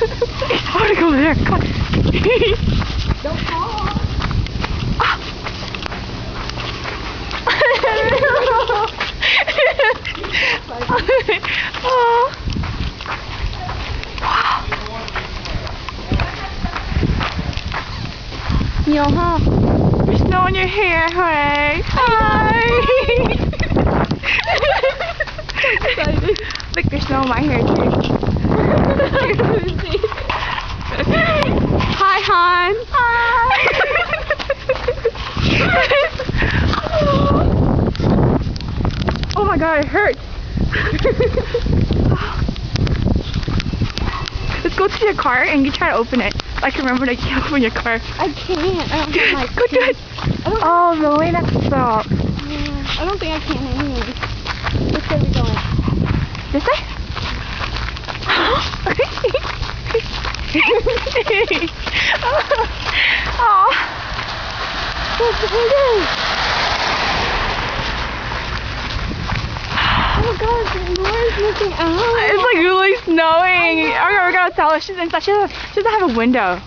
I want to go over there. Come on. Don't fall. Oh. Nhiều ha. There's snow in your hair, Jorge. Hi. Excited. Look, there's snow in my hair too. Hi, hon. Hi. Oh my God, it hurts. Let's go to your car and you try to open it. I can remember that you can't open your car. I can't. I don't have my Go do it. Oh, Lily, that sucks. Yeah, I don't think I can anyway. Which way are we going? This way? Oh. Oh God, Laura's looking out. It's like really snowing. Okay, we're gonna tell her. She doesn't have a window.